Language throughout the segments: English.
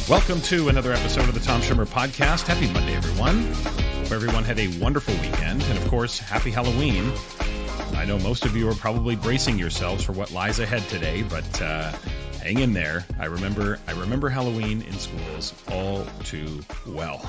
Welcome to another episode of the Tom Schimmer Podcast. Happy Monday, everyone. Hope everyone had a wonderful weekend. And of course, happy Halloween. I know most of you are probably bracing yourselves for what lies ahead today, but hang in there. I remember Halloween in schools all too well.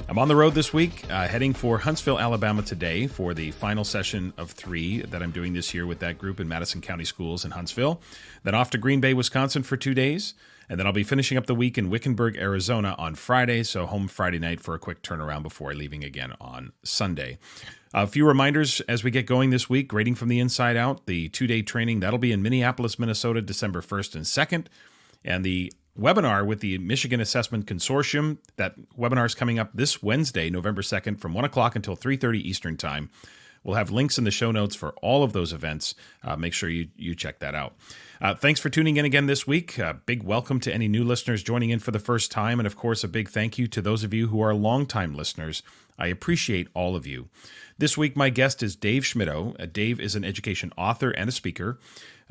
I'm on the road this week, heading for Huntsville, Alabama today for the final session of 3 that I'm doing this year with that group in Madison County Schools in Huntsville. Then off to Green Bay, Wisconsin for 2 days. And then I'll be finishing up the week in Wickenburg, Arizona on Friday, so home Friday night for a quick turnaround before leaving again on Sunday. A few reminders as we get going this week. Grading from the Inside Out, the 2-day training, that'll be in Minneapolis, Minnesota, December 1st and 2nd. And the webinar with the Michigan Assessment Consortium, that webinar is coming up this Wednesday, November 2nd from 1 o'clock until 3:30 Eastern Time. We'll have links in the show notes for all of those events. Make sure you check that out. Thanks for tuning in again this week. Big welcome to any new listeners joining in for the first time. And of course, a big thank you to those of you who are longtime listeners. I appreciate all of you. This week, my guest is Dave Schmittou. Dave is an education author and a speaker.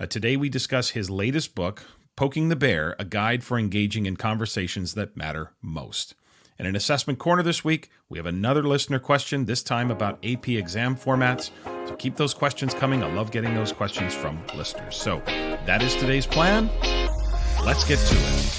Today, we discuss his latest book, Poking the Bear, a guide for engaging in conversations that matter most. And in Assessment Corner this week, we have another listener question, this time about AP exam formats. So keep those questions coming. I love getting those questions from listeners. So that is today's plan. Let's get to it.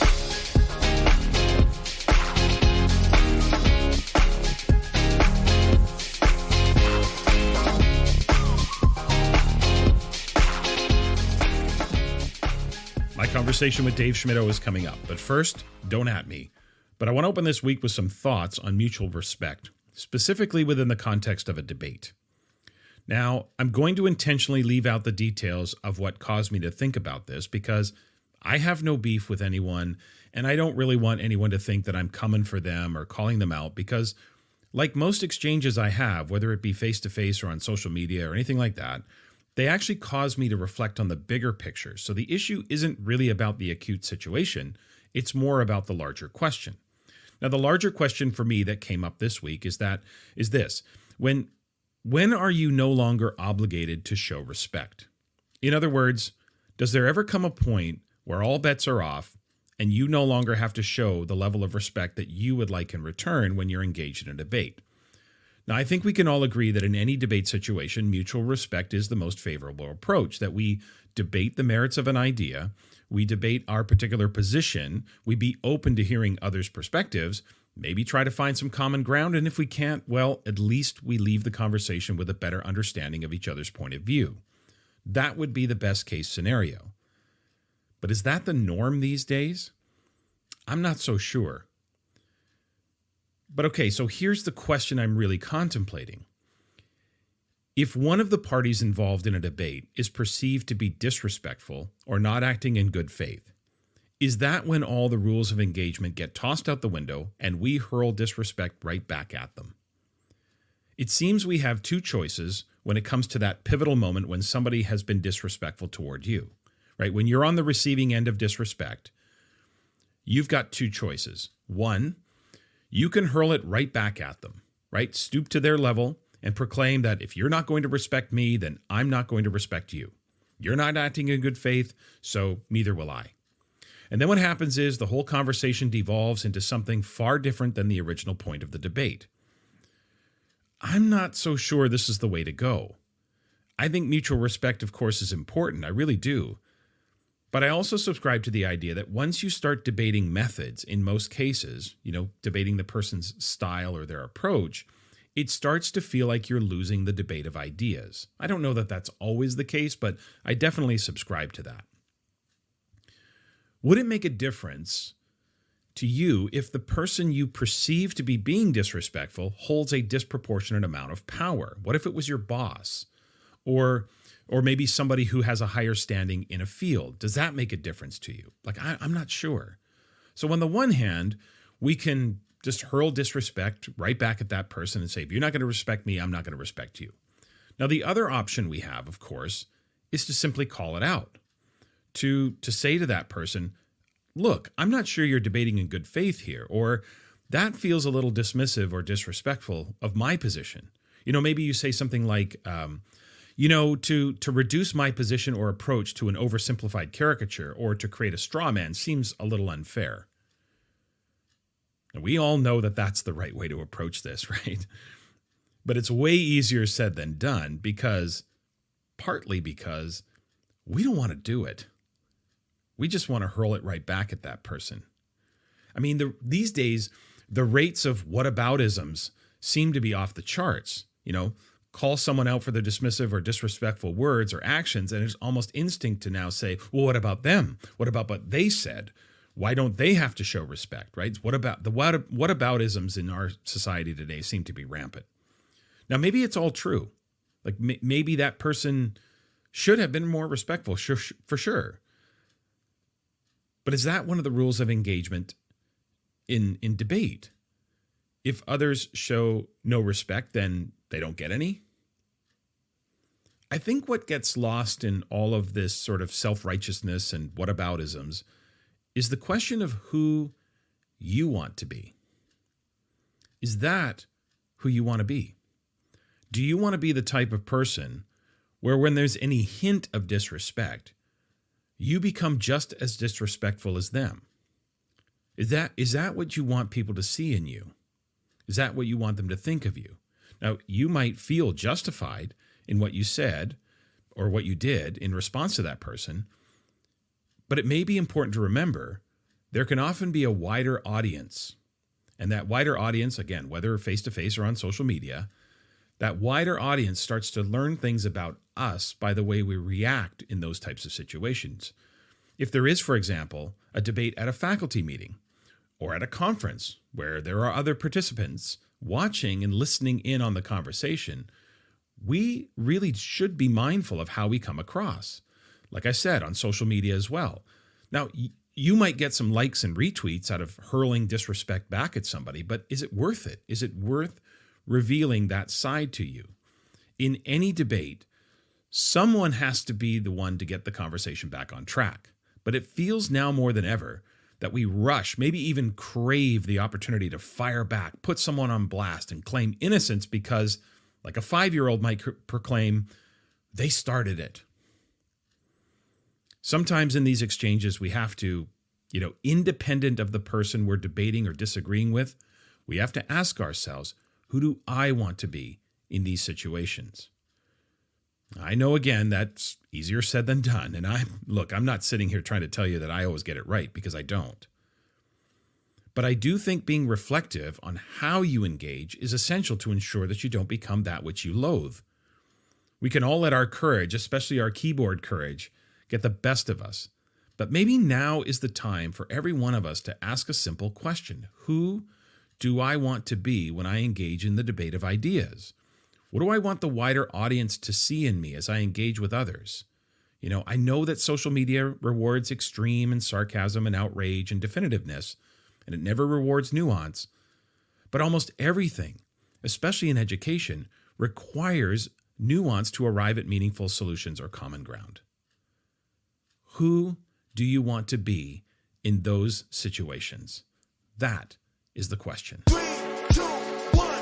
My conversation with Dave Schmittou is coming up. But first, don't at me. But I want to open this week with some thoughts on mutual respect, specifically within the context of a debate. Now, I'm going to intentionally leave out the details of what caused me to think about this because I have no beef with anyone, and I don't really want anyone to think that I'm coming for them or calling them out because, like most exchanges I have, whether it be face-to-face or on social media or anything like that, they actually cause me to reflect on the bigger picture. So the issue isn't really about the acute situation. It's more about the larger question. Now, the larger question for me that came up this week is this. When are you no longer obligated to show respect? In other words, does there ever come a point where all bets are off and you no longer have to show the level of respect that you would like in return when you're engaged in a debate? Now, I think we can all agree that in any debate situation, mutual respect is the most favorable approach, that we debate the merits of an idea, we debate our particular position, we be open to hearing others' perspectives, maybe try to find some common ground, and if we can't, well, at least we leave the conversation with a better understanding of each other's point of view. That would be the best case scenario. But is that the norm these days? I'm not so sure. But okay, so here's the question I'm really contemplating. If one of the parties involved in a debate is perceived to be disrespectful or not acting in good faith, is that when all the rules of engagement get tossed out the window and we hurl disrespect right back at them? It seems we have two choices when it comes to that pivotal moment when somebody has been disrespectful toward you, right? When you're on the receiving end of disrespect, you've got two choices. One, you can hurl it right back at them, right? Stoop to their level and proclaim that if you're not going to respect me, then I'm not going to respect you. You're not acting in good faith, so neither will I. And then what happens is the whole conversation devolves into something far different than the original point of the debate. I'm not so sure this is the way to go. I think mutual respect, of course, is important. I really do. But I also subscribe to the idea that once you start debating methods, in most cases, debating the person's style or their approach, it starts to feel like you're losing the debate of ideas. I don't know that that's always the case, but I definitely subscribe to that. Would it make a difference to you if the person you perceive to be being disrespectful holds a disproportionate amount of power? What if it was your boss? Or maybe somebody who has a higher standing in a field? Does that make a difference to you? I'm not sure. So on the one hand, we can just hurl disrespect right back at that person and say, if you're not going to respect me, I'm not going to respect you. Now, the other option we have, of course, is to simply call it out, to say to that person, look, I'm not sure you're debating in good faith here, or that feels a little dismissive or disrespectful of my position. Maybe you say something like, to reduce my position or approach to an oversimplified caricature or to create a straw man seems a little unfair. And we all know that that's the right way to approach this, right? But it's way easier said than done partly because we don't want to do it. We just want to hurl it right back at that person. I mean, these days, the rates of whataboutisms seem to be off the charts. Call someone out for their dismissive or disrespectful words or actions, and it's almost instinct to now say, well, what about them? What about what they said? Why don't they have to show respect, right? What about the whataboutisms in our society today seem to be rampant. Now, maybe it's all true. Like maybe that person should have been more respectful, for sure. But is that one of the rules of engagement in debate? If others show no respect, then they don't get any. I think what gets lost in all of this sort of self-righteousness and whataboutisms is the question of who you want to be. Is that who you want to be? Do you want to be the type of person where when there's any hint of disrespect, you become just as disrespectful as them? Is that what you want people to see in you? Is that what you want them to think of you? Now, you might feel justified in what you said or what you did in response to that person, but it may be important to remember there can often be a wider audience. And that wider audience, again, whether face-to-face or on social media, that wider audience starts to learn things about us by the way we react in those types of situations. If there is, for example, a debate at a faculty meeting or at a conference where there are other participants watching and listening in on the conversation, we really should be mindful of how we come across. Like I said, on social media as well. Now, you might get some likes and retweets out of hurling disrespect back at somebody, but is it worth it? Is it worth revealing that side to you? In any debate, someone has to be the one to get the conversation back on track. But it feels now more than ever that we rush, maybe even crave the opportunity to fire back, put someone on blast, and claim innocence because, like a 5-year-old might proclaim, they started it. Sometimes in these exchanges, we have to, independent of the person we're debating or disagreeing with, we have to ask ourselves, who do I want to be in these situations? I know, again, that's easier said than done. And I'm not sitting here trying to tell you that I always get it right, because I don't. But I do think being reflective on how you engage is essential to ensure that you don't become that which you loathe. We can all let our courage, especially our keyboard courage, get the best of us. But maybe now is the time for every one of us to ask a simple question. Who do I want to be when I engage in the debate of ideas? What do I want the wider audience to see in me as I engage with others? I know that social media rewards extreme and sarcasm and outrage and definitiveness, and it never rewards nuance. But almost everything, especially in education, requires nuance to arrive at meaningful solutions or common ground. Who do you want to be in those situations? That is the question. 3, 2, 1,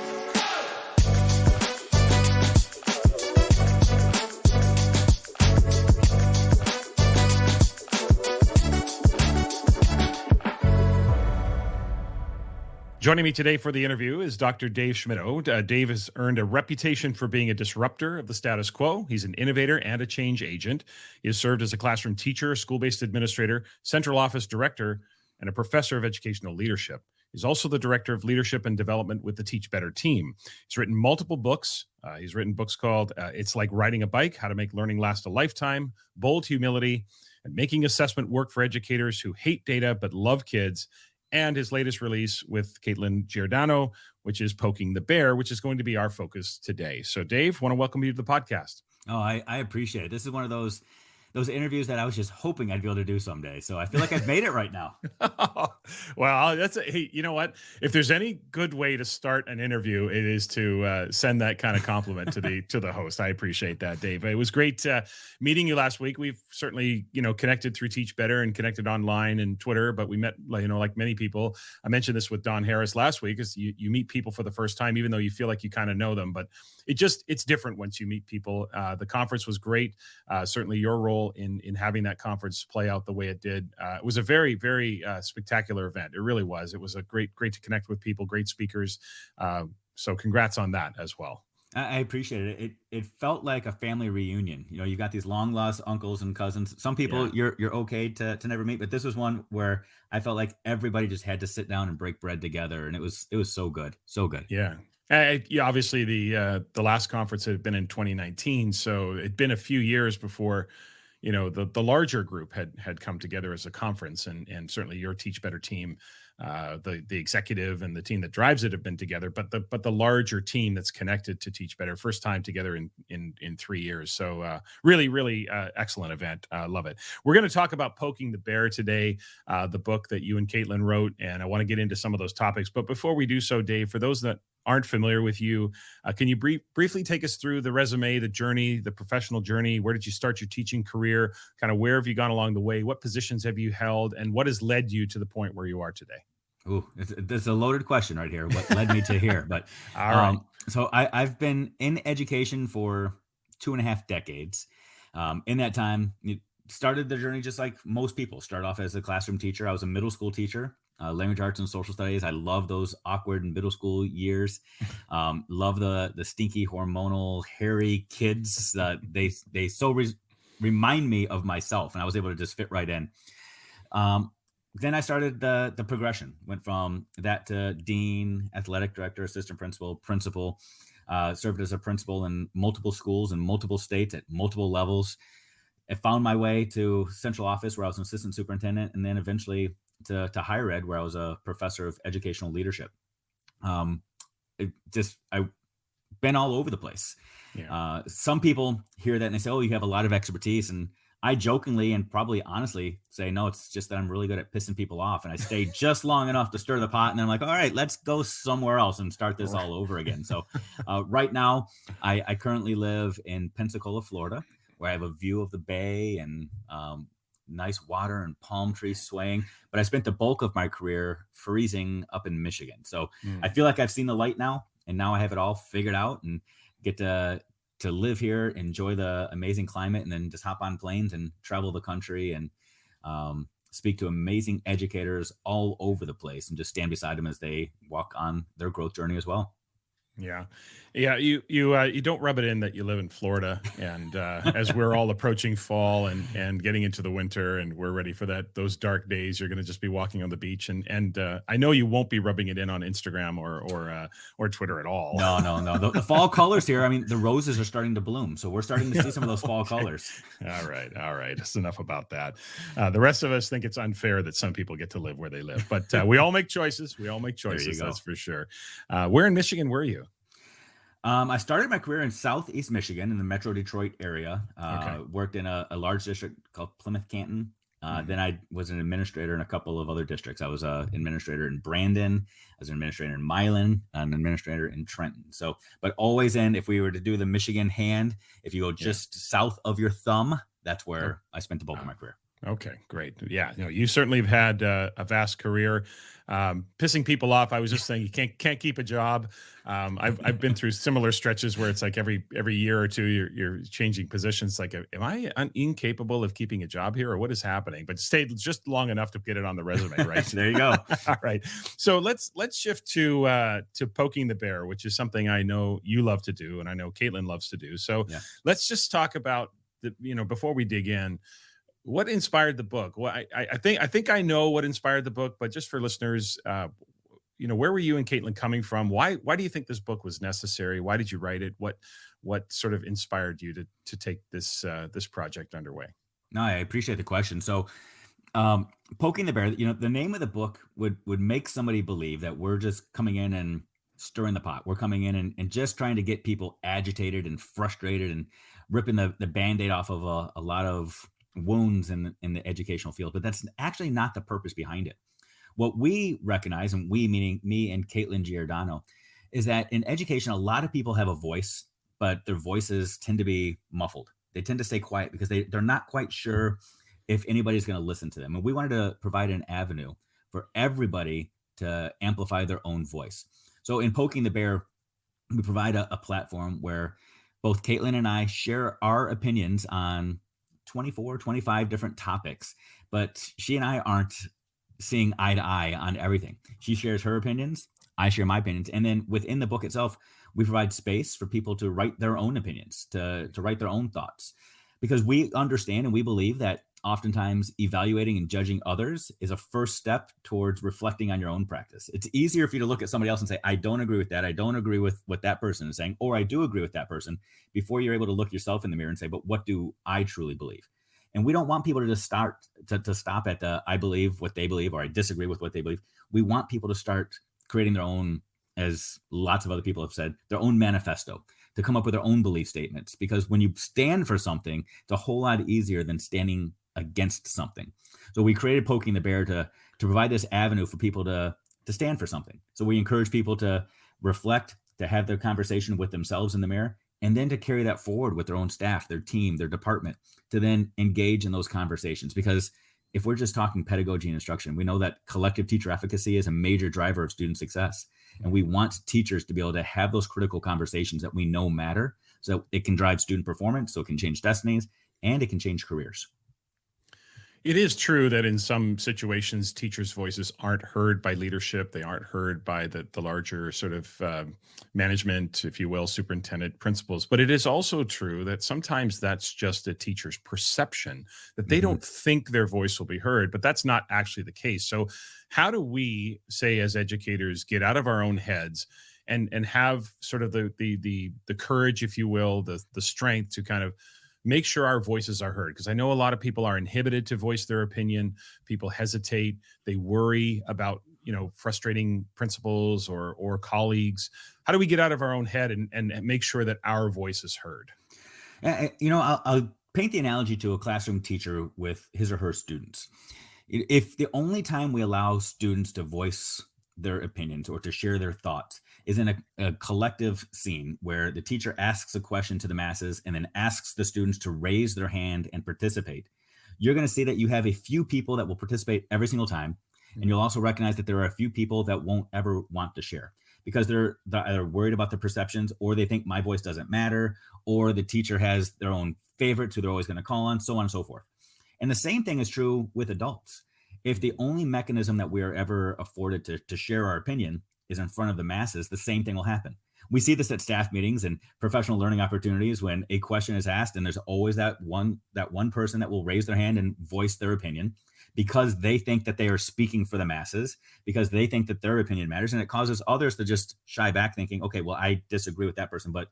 Joining me today for the interview is Dr. Dave Schmittou. Dave has earned a reputation for being a disruptor of the status quo. He's an innovator and a change agent. He has served as a classroom teacher, school-based administrator, central office director, and a professor of educational leadership. He's also the director of leadership and development with the Teach Better team. He's written multiple books. He's written books called It's Like Riding a Bike, How to Make Learning Last a Lifetime, Bold Humility, and Making Assessment Work for Educators Who Hate Data But Love Kids, and his latest release with Katelyn Giordano, which is Poking the Bear, which is going to be our focus today. So, Dave, want to welcome you to the podcast. Oh, I appreciate it. This is one of those interviews that I was just hoping I'd be able to do someday. So I feel like I've made it right now. Well, hey, you know what? If there's any good way to start an interview, it is to send that kind of compliment to the host. I appreciate that, Dave. It was great meeting you last week. We've certainly, connected through Teach Better and connected online and Twitter, but we met, like many people. I mentioned this with Don Harris last week, is you meet people for the first time, even though you feel like you kind of know them. But it's different once you meet people. The conference was great. Certainly your role in having that conference play out the way it did. It was a very, very spectacular event. It really was. It was a great to connect with people, great speakers. So congrats on that as well. I appreciate it. It felt like a family reunion. You've got these long lost uncles and cousins. Some people Yeah. you're okay to never meet, but this was one where I felt like everybody just had to sit down and break bread together, and it was so good, so good. Yeah. Yeah, obviously the last conference had been in 2019, so it'd been a few years before, the larger group had come together as a conference, and certainly your Teach Better team, the executive and the team that drives it have been together, but the larger team that's connected to Teach Better, first time together in 3 years. So really excellent event. Love it. We're going to talk about Poking the Bear today, the book that you and Katelyn wrote, and I want to get into some of those topics. But before we do so, Dave, for those that aren't familiar with you, can you briefly take us through the resume, the journey, the professional journey? Where did you start your teaching career? Kind of where have you gone along the way? What positions have you held? And what has led you to the point where you are today? Ooh, it's a loaded question right here. What led me to here? But All right. so I've been in education for 2.5 decades. In that time, you started the journey just like most people. Start off as a classroom teacher. I was a middle school teacher, language arts and social studies. I love those awkward middle school years. Love the stinky, hormonal, hairy kids. They remind me of myself, and I was able to just fit right in. Then I started the progression, went from that to dean, athletic director, assistant principal, served as a principal in multiple schools in multiple states at multiple levels. I found my way to central office where I was an assistant superintendent, and then eventually to higher ed where I was a professor of educational leadership. I've been all over the place. Yeah. Some people hear that and they say, "Oh, you have a lot of expertise," and I jokingly and probably honestly say, no, it's just that I'm really good at pissing people off. And I stay just long enough to stir the pot. And then I'm like, all right, let's go somewhere else and start this all over again. So right now, I currently live in Pensacola, Florida, where I have a view of the bay and nice water and palm trees swaying. But I spent the bulk of my career freezing up in Michigan. So I feel like I've seen the light now. And now I have it all figured out and get to live here, enjoy the amazing climate, and then just hop on planes and travel the country and speak to amazing educators all over the place and just stand beside them as they walk on their growth journey as well. Yeah. You don't rub it in that you live in Florida, and as we're all approaching fall and getting into the winter, and we're ready for those dark days, you're going to just be walking on the beach, and I know you won't be rubbing it in on Instagram or Twitter at all. No. The fall colors here. I mean, the roses are starting to bloom, so we're starting to see some of those fall colors. All right. That's enough about that. The rest of us think it's unfair that some people get to live where they live, but we all make choices. That's for sure. Where in Michigan were you? I started my career in Southeast Michigan in the Metro Detroit area. Okay. Worked in a large district called Plymouth Canton. Then I was an administrator in a couple of other districts. I was an administrator in Brandon. I was an administrator in Milan, an administrator in Trenton. So, but always if we were to do the Michigan hand, if you go just south of your thumb, that's where I spent the bulk of my career. Okay, great. Yeah, you certainly have had a vast career. Pissing people off. I was just saying you can't keep a job. I've been through similar stretches where it's like every year or two you're changing positions. Like, am I incapable of keeping a job here, or what is happening? But stayed just long enough to get it on the resume, right? There you go. All right. So let's shift to poking the bear, which is something I know you love to do, and I know Katelyn loves to do. So let's just talk about before we dig in. What inspired the book? Well, I think I know what inspired the book, but just for listeners, where were you and Katelyn coming from? Why do you think this book was necessary? Why did you write it? What sort of inspired you to take this project underway? No, I appreciate the question. So, Poking the Bear, the name of the book would make somebody believe that we're just coming in and stirring the pot. We're coming in and just trying to get people agitated and frustrated and ripping the Band-Aid off of a lot of wounds in the educational field, but that's actually not the purpose behind it. What we recognize, and we meaning me and Katelyn Giordano, is that in education, a lot of people have a voice, but their voices tend to be muffled. They tend to stay quiet because they're not quite sure if anybody's going to listen to them. And we wanted to provide an avenue for everybody to amplify their own voice. So in Poking the Bear, we provide a platform where both Katelyn and I share our opinions on 24, 25 different topics, but she and I aren't seeing eye to eye on everything. She shares her opinions, I share my opinions. And then within the book itself, we provide space for people to write their own opinions, to write their own thoughts, because we understand and we believe that oftentimes evaluating and judging others is a first step towards reflecting on your own practice. It's easier for you to look at somebody else and say, I don't agree with that. I don't agree with what that person is saying, or I do agree with that person, before you're able to look yourself in the mirror and say, but what do I truly believe? And we don't want people to just stop at the, I believe what they believe, or I disagree with what they believe. We want people to start creating their own, as lots of other people have said, their own manifesto, to come up with their own belief statements. Because when you stand for something, it's a whole lot easier than standing against something. So we created Poking the Bear to provide this avenue for people to stand for something. So we encourage people to reflect, to have their conversation with themselves in the mirror, and then to carry that forward with their own staff, their team, their department, to then engage in those conversations. Because if we're just talking pedagogy and instruction, we know that collective teacher efficacy is a major driver of student success. And we want teachers to be able to have those critical conversations that we know matter, so it can drive student performance, so it can change destinies, and it can change careers. It is true that in some situations, teachers' voices aren't heard by leadership. They aren't heard by the larger sort of management, if you will, superintendent, principals. But it is also true that sometimes that's just a teacher's perception, that they don't think their voice will be heard, but that's not actually the case. So how do we, say, as educators, get out of our own heads and have sort of the courage, if you will, the strength to kind of make sure our voices are heard? Because I know a lot of people are inhibited to voice their opinion. People hesitate. They worry about, frustrating principals or colleagues. How do we get out of our own head and make sure that our voice is heard? I'll paint the analogy to a classroom teacher with his or her students. If the only time we allow students to voice their opinions or to share their thoughts is in a collective scene where the teacher asks a question to the masses and then asks the students to raise their hand and participate, you're going to see that you have a few people that will participate every single time. And you'll also recognize that there are a few people that won't ever want to share, because they're either worried about the perceptions, or they think my voice doesn't matter, or the teacher has their own favorites who they're always going to call on, so on and so forth. And the same thing is true with adults. If the only mechanism that we are ever afforded to share our opinion is in front of the masses, the same thing will happen. We see this at staff meetings and professional learning opportunities when a question is asked, and there's always that one person that will raise their hand and voice their opinion, because they think that they are speaking for the masses, because they think that their opinion matters. And it causes others to just shy back thinking, okay, well, I disagree with that person, but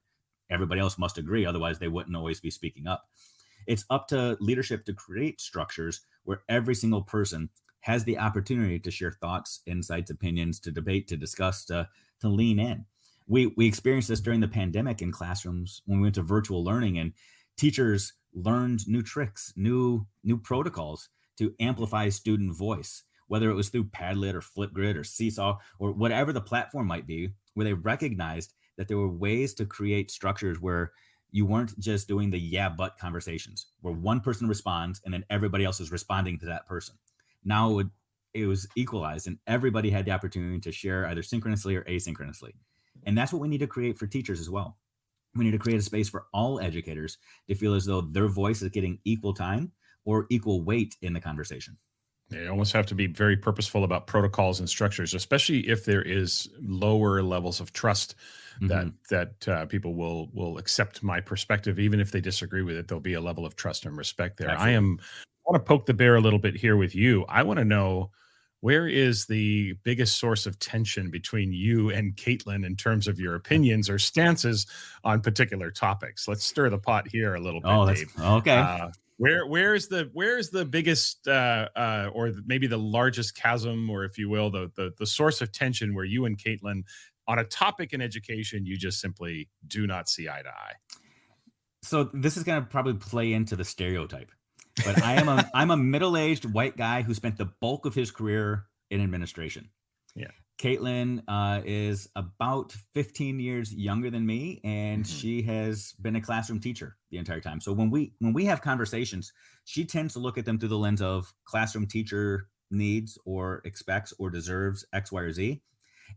everybody else must agree. Otherwise, they wouldn't always be speaking up. It's up to leadership to create structures where every single person has the opportunity to share thoughts, insights, opinions, to debate, to discuss, to lean in. We experienced this during the pandemic in classrooms when we went to virtual learning, and teachers learned new tricks, new protocols to amplify student voice, whether it was through Padlet or Flipgrid or Seesaw or whatever the platform might be, where they recognized that there were ways to create structures where you weren't just doing the yeah, but conversations, where one person responds and then everybody else is responding to that person. Now it was equalized, and everybody had the opportunity to share either synchronously or asynchronously. And that's what we need to create for teachers as well. We need to create a space for all educators to feel as though their voice is getting equal time or equal weight in the conversation. You almost have to be very purposeful about protocols and structures, especially if there is lower levels of trust that people will accept my perspective, even if they disagree with it. There'll be a level of trust and respect there. Absolutely. I want to poke the bear a little bit here with you. I want to know, where is the biggest source of tension between you and Katelyn in terms of your opinions or stances on particular topics? Let's stir the pot here a little bit, Dave. Okay. Where is the biggest or maybe the largest chasm, or if you will, the source of tension where you and Katelyn on a topic in education you just simply do not see eye to eye? So this is going to probably play into the stereotype, but I'm a middle-aged white guy who spent the bulk of his career in administration. Yeah. Katelyn is about 15 years younger than me, and she has been a classroom teacher the entire time. So when we have conversations, she tends to look at them through the lens of classroom teacher needs or expects or deserves X, Y, or Z.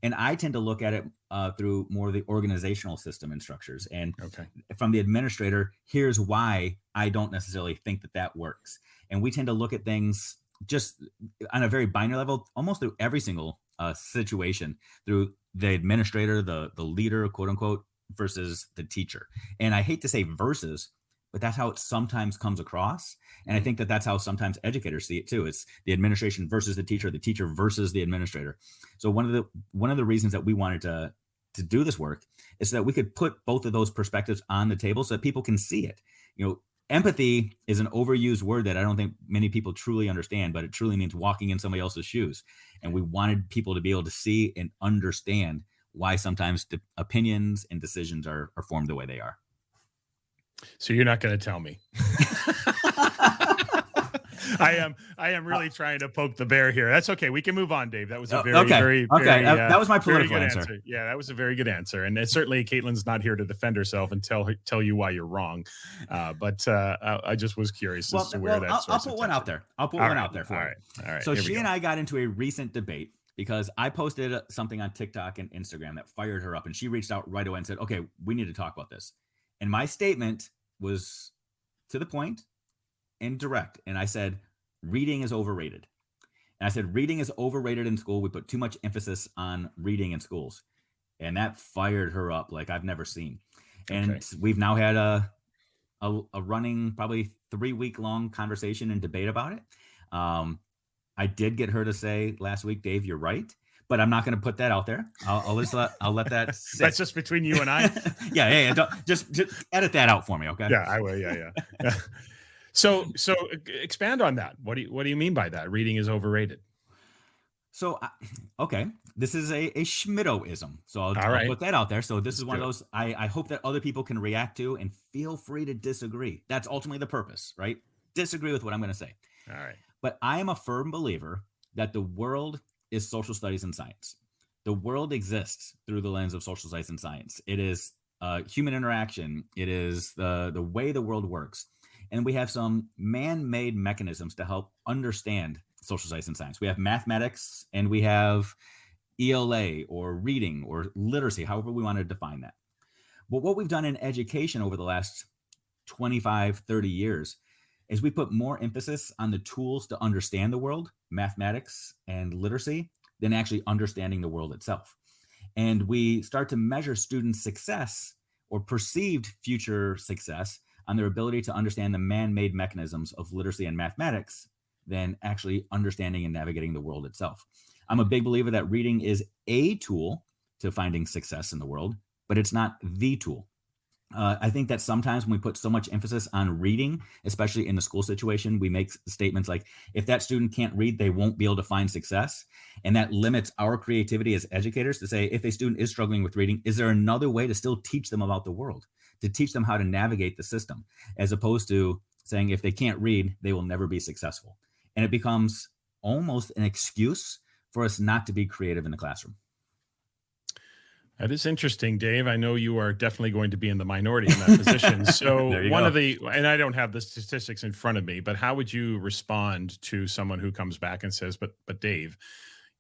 And I tend to look at it through more of the organizational system and structures. And Okay. from the administrator, here's why I don't necessarily think that that works. And we tend to look at things just on a very binary level, almost through every single situation, through the administrator, the leader, quote unquote, versus the teacher. And I hate to say versus, but that's how it sometimes comes across. And I think that that's how sometimes educators see it too. It's the administration versus the teacher versus the administrator. So one of the reasons that we wanted to do this work is so that we could put both of those perspectives on the table so that people can see it. You know, empathy is an overused word that I don't think many people truly understand, but it truly means walking in somebody else's shoes. And we wanted people to be able to see and understand why sometimes the opinions and decisions are formed the way they are. So you're not going to tell me. I am really trying to poke the bear here. That's okay. We can move on, Dave. That was a very that was my political answer. Yeah, that was a very good answer. And certainly Katelyn's not here to defend herself and tell you why you're wrong. But I just was curious as to where that's. I'll put one out there. I'll put one out there for you. All right. So she and I got into a recent debate because I posted something on TikTok and Instagram that fired her up, and she reached out right away and said, "Okay, we need to talk about this." And my statement was to the point and direct. And I said, reading is overrated. And I said, reading is overrated in school. We put too much emphasis on reading in schools. And that fired her up like I've never seen. And we've now had a running, probably 3-week long conversation and debate about it. I did get her to say last week, Dave, you're right. But I'm not going to put that out there. I'll let that sit. That's just between you and I. Yeah. Just edit that out for me, okay? Yeah, I will. Yeah. So expand on that. What do you mean by that? Reading is overrated. So, okay, this is a Schmittou-ism. So I'll put that out there. So this is one of those I hope that other people can react to, and feel free to disagree. That's ultimately the purpose, right? Disagree with what I'm going to say. All right. But I am a firm believer that the world is social studies and science. The world exists through the lens of social studies and science. It is human interaction. It is the way the world works. And we have some man-made mechanisms to help understand social studies and science. We have mathematics, and we have ELA or reading or literacy, however we want to define that. But what we've done in education over the last 25, 30 years is we put more emphasis on the tools to understand the world, mathematics and literacy, than actually understanding the world itself. And we start to measure students' success or perceived future success on their ability to understand the man-made mechanisms of literacy and mathematics than actually understanding and navigating the world itself. I'm a big believer that reading is a tool to finding success in the world, but it's not the tool. I think that sometimes when we put so much emphasis on reading, especially in the school situation, we make statements like, if that student can't read, they won't be able to find success. And that limits our creativity as educators to say, if a student is struggling with reading, is there another way to still teach them about the world, to teach them how to navigate the system, as opposed to saying, if they can't read, they will never be successful. And it becomes almost an excuse for us not to be creative in the classroom. That is interesting, Dave. I know you are definitely going to be in the minority in that position. So and I don't have the statistics in front of me, but how would you respond to someone who comes back and says, but Dave,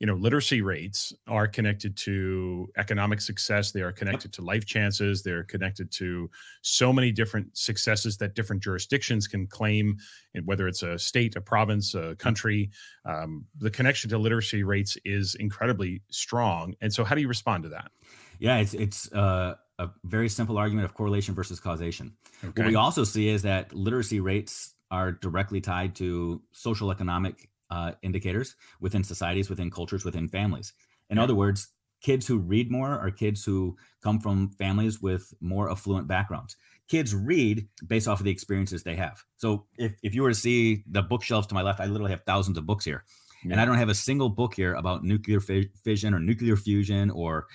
literacy rates are connected to economic success. They are connected to life chances. They're connected to so many different successes that different jurisdictions can claim, and whether it's a state, a province, a country. The connection to literacy rates is incredibly strong. And so how do you respond to that? Yeah, it's a very simple argument of correlation versus causation. Okay. What we also see is that literacy rates are directly tied to social economic indicators within societies, within cultures, within families. In other words, kids who read more are kids who come from families with more affluent backgrounds. Kids read based off of the experiences they have. So if you were to see the bookshelves to my left, I literally have thousands of books here. Yeah. And I don't have a single book here about nuclear fission or nuclear fusion or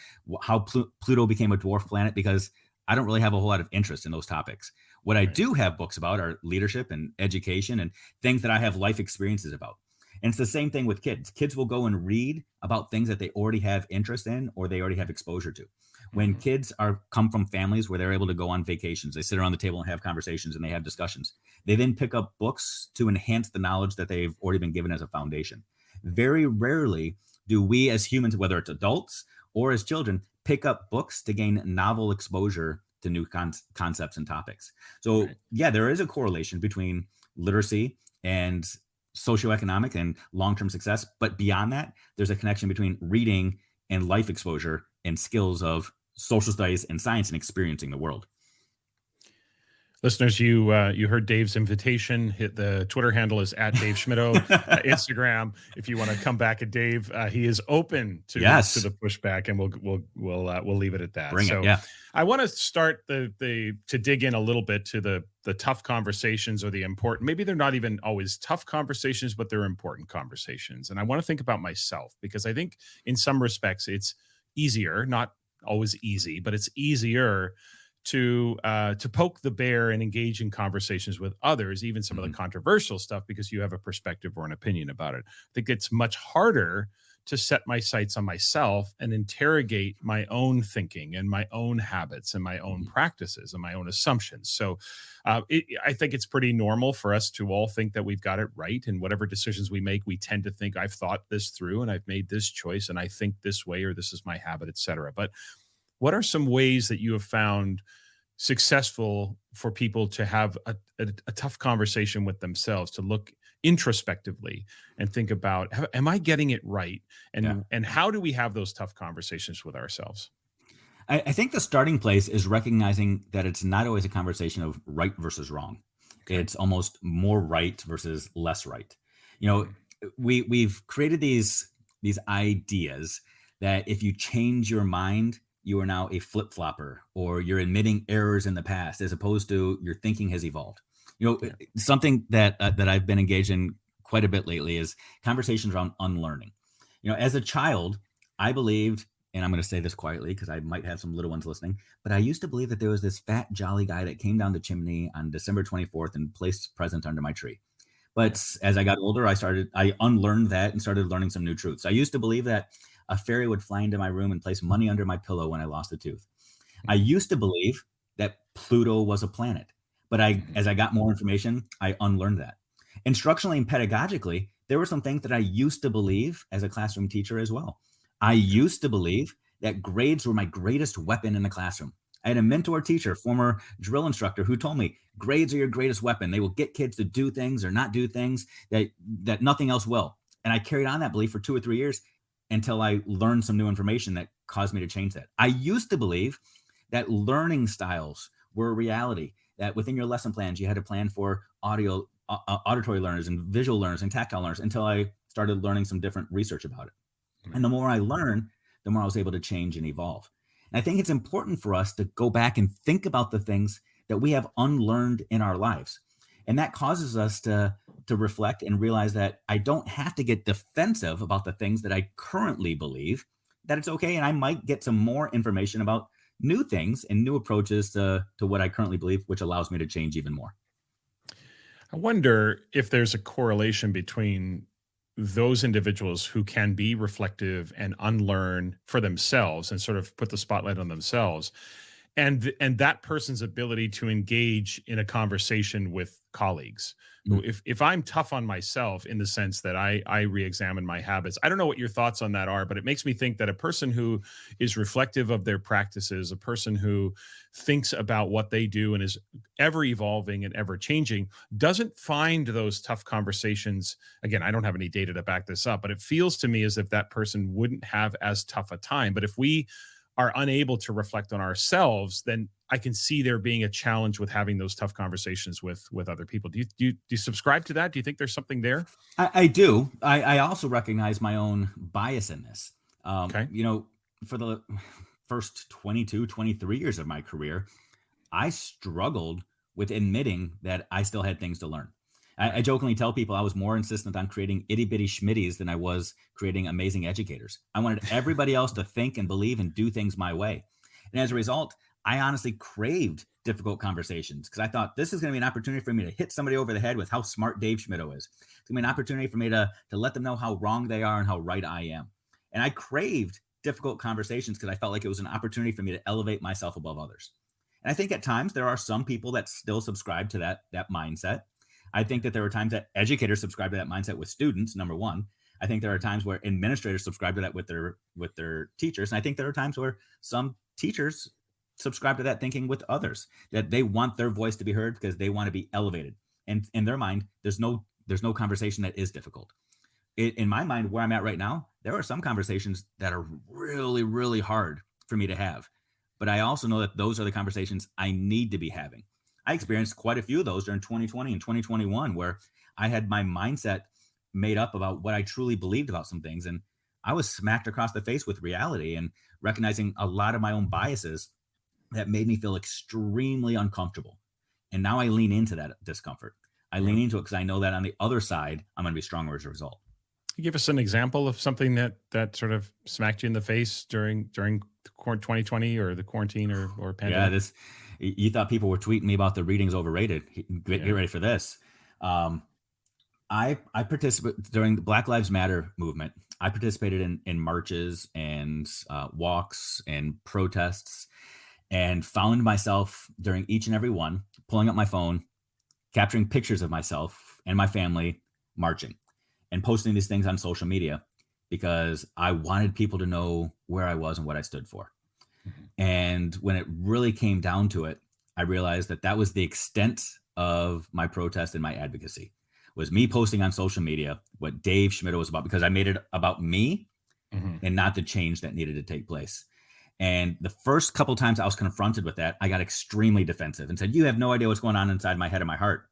how Pluto became a dwarf planet, because I don't really have a whole lot of interest in those topics. What I do have books about are leadership and education and things that I have life experiences about. And it's the same thing with kids. Kids will go and read about things that they already have interest in or they already have exposure to. When kids come from families where they're able to go on vacations, they sit around the table and have conversations and they have discussions. They then pick up books to enhance the knowledge that they've already been given as a foundation. Very rarely do we as humans, whether it's adults or as children, pick up books to gain novel exposure to new concepts and topics. So, Right. yeah, there is a correlation between literacy and socioeconomic and long-term success. But beyond that, there's a connection between reading and life exposure and skills of social studies and science and experiencing the world. Listeners, you heard Dave's invitation. Hit the Twitter handle is at Dave Schmittou. Instagram, if you want to come back at Dave, he is open to Yes. the pushback, and we'll leave it at that. Bring it, So yeah. I want to start to dig in a little bit to the tough conversations, or the important. Maybe they're not even always tough conversations, but they're important conversations. And I want to think about myself, because I think in some respects it's easier, not always easy, but it's easier to poke the bear and engage in conversations with others, even some of the controversial stuff, because you have a perspective or an opinion about it. I think it's much harder to set my sights on myself and interrogate my own thinking and my own habits and my own practices and my own assumptions. So I think it's pretty normal for us to all think that we've got it right. And whatever decisions we make, we tend to think, I've thought this through and I've made this choice and I think this way, or this is my habit, et cetera. But what are some ways that you have found successful for people to have a tough conversation with themselves, to look introspectively and think about, am I getting it right? And how do we have those tough conversations with ourselves? I think the starting place is recognizing that it's not always a conversation of right versus wrong. Okay. It's almost more right versus less right. You know, we've created these ideas that if you change your mind, you are now a flip-flopper, or you're admitting errors in the past, as opposed to your thinking has evolved. You know, something that I've been engaged in quite a bit lately is conversations around unlearning. You know, as a child, I believed, and I'm going to say this quietly because I might have some little ones listening, but I used to believe that there was this fat, jolly guy that came down the chimney on December 24th and placed a present under my tree. But as I got older, I unlearned that and started learning some new truths. I used to believe that a fairy would fly into my room and place money under my pillow when I lost a tooth. I used to believe that Pluto was a planet, but as I got more information, I unlearned that. Instructionally and pedagogically, there were some things that I used to believe as a classroom teacher as well. I used to believe that grades were my greatest weapon in the classroom. I had a mentor teacher, former drill instructor, who told me grades are your greatest weapon. They will get kids to do things or not do things that nothing else will. And I carried on that belief for 2 or 3 years until I learned some new information that caused me to change that. I used to believe that learning styles were a reality, that within your lesson plans, you had a plan for auditory learners and visual learners and tactile learners, until I started learning some different research about it. And the more I learned, the more I was able to change and evolve. And I think it's important for us to go back and think about the things that we have unlearned in our lives. And that causes us to reflect and realize that I don't have to get defensive about the things that I currently believe, that it's okay. And I might get some more information about new things and new approaches to what I currently believe, which allows me to change even more. I wonder if there's a correlation between those individuals who can be reflective and unlearn for themselves and sort of put the spotlight on themselves, and that person's ability to engage in a conversation with colleagues. If I'm tough on myself, in the sense that I re-examine my habits, I don't know what your thoughts on that are, but it makes me think that a person who is reflective of their practices, a person who thinks about what they do and is ever evolving and ever changing, doesn't find those tough conversations. Again, I don't have any data to back this up, but it feels to me as if that person wouldn't have as tough a time. But if we are unable to reflect on ourselves, then I can see there being a challenge with having those tough conversations with other people. Do you subscribe to that? Do you think there's something there? I do. I also recognize my own bias in this. Okay. You know, for the first 22, 23 years of my career, I struggled with admitting that I still had things to learn. I jokingly tell people I was more insistent on creating itty bitty schmitties than I was creating amazing educators. I wanted everybody else to think and believe and do things my way. And as a result, I honestly craved difficult conversations, because I thought this is going to be an opportunity for me to hit somebody over the head with how smart Dave Schmittou is. It's going to be an opportunity for me to let them know how wrong they are and how right I am. And I craved difficult conversations because I felt like it was an opportunity for me to elevate myself above others. And I think at times there are some people that still subscribe to that mindset. I think that there are times that educators subscribe to that mindset with students, number one. I think there are times where administrators subscribe to that with their teachers. And I think there are times where some teachers subscribe to that thinking with others, that they want their voice to be heard because they want to be elevated. And in their mind, there's no conversation that is difficult. In my mind, where I'm at right now, there are some conversations that are really, really hard for me to have. But I also know that those are the conversations I need to be having. I experienced quite a few of those during 2020 and 2021, where I had my mindset made up about what I truly believed about some things. And I was smacked across the face with reality and recognizing a lot of my own biases that made me feel extremely uncomfortable. And now I lean into that discomfort. I lean into it because I know that on the other side, I'm going to be stronger as a result. Give us an example of something that sort of smacked you in the face during 2020 or the quarantine or pandemic. Yeah, you thought people were tweeting me about the readings overrated. Get ready for this. I participated during the Black Lives Matter movement. I participated in marches and walks and protests, and found myself during each and every one pulling up my phone, capturing pictures of myself and my family marching, and posting these things on social media because I wanted people to know where I was and what I stood for. Mm-hmm. And when it really came down to it, I realized that was the extent of my protest and my advocacy, was me posting on social media what Dave Schmittou was about, because I made it about me and not the change that needed to take place. And the first couple times I was confronted with that, I got extremely defensive and said, you have no idea what's going on inside my head and my heart.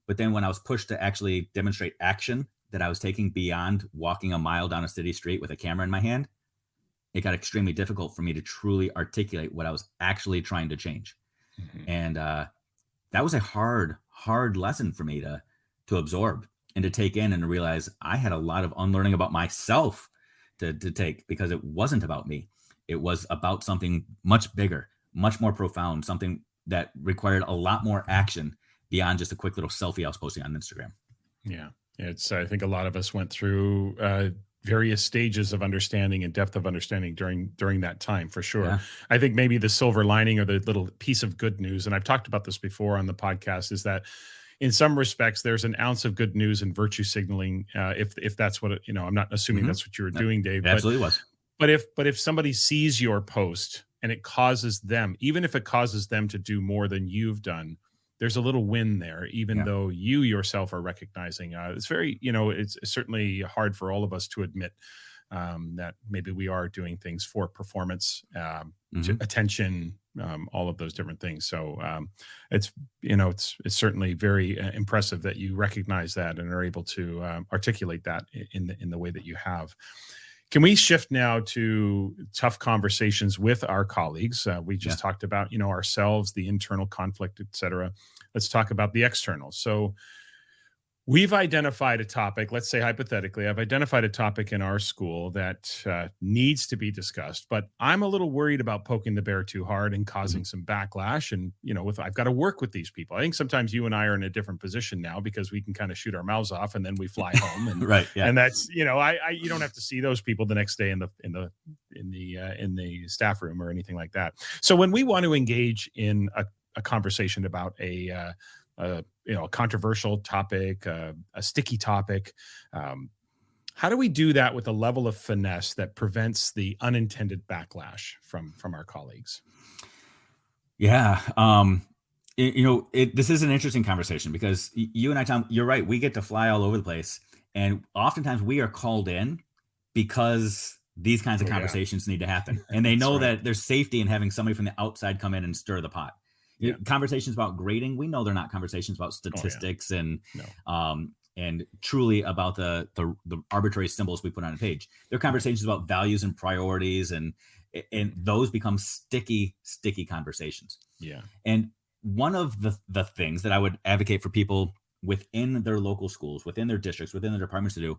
But then when I was pushed to actually demonstrate action that I was taking beyond walking a mile down a city street with a camera in my hand, it got extremely difficult for me to truly articulate what I was actually trying to change. Mm-hmm. And that was a hard lesson for me to absorb and to take in, and to realize I had a lot of unlearning about myself to take, because it wasn't about me. It was about something much bigger, much more profound, something that required a lot more action beyond just a quick little selfie I was posting on Instagram. Yeah. I think a lot of us went through various stages of understanding and depth of understanding during that time, for sure. Yeah. I think maybe the silver lining or the little piece of good news, and I've talked about this before on the podcast, is that in some respects, there's an ounce of good news and virtue signaling. If that's what, I'm not assuming that's what you were doing, Dave. It absolutely was. But if somebody sees your post and it causes them, even if it causes them to do more than you've done, there's a little win there, even though you yourself are recognizing. It's very, it's certainly hard for all of us to admit that maybe we are doing things for performance, attention, all of those different things. So it's certainly very impressive that you recognize that and are able to articulate that in the way that you have. Can we shift now to tough conversations with our colleagues? We just talked about, ourselves, the internal conflict, et cetera. Let's talk about the external. So we've identified a topic, let's say hypothetically, I've identified a topic in our school that needs to be discussed, but I'm a little worried about poking the bear too hard and causing some backlash. And, I've got to work with these people. I think sometimes you and I are in a different position now because we can kind of shoot our mouths off and then we fly home. And, right. Yeah. And that's, you don't have to see those people the next day in the staff room or anything like that. So when we want to engage in a conversation about a controversial topic, a sticky topic, how do we do that with a level of finesse that prevents the unintended backlash from our colleagues? Yeah. This is an interesting conversation because you and I, Tom, you're right. We get to fly all over the place. And oftentimes we are called in because these kinds of conversations need to happen. And they know that there's safety in having somebody from the outside come in and stir the pot. Yeah. Conversations about grading, we know they're not conversations about statistics and truly about the arbitrary symbols we put on a page. They're conversations about values and priorities, and those become sticky conversations. Yeah. And one of the things that I would advocate for people within their local schools, within their districts, within their departments to do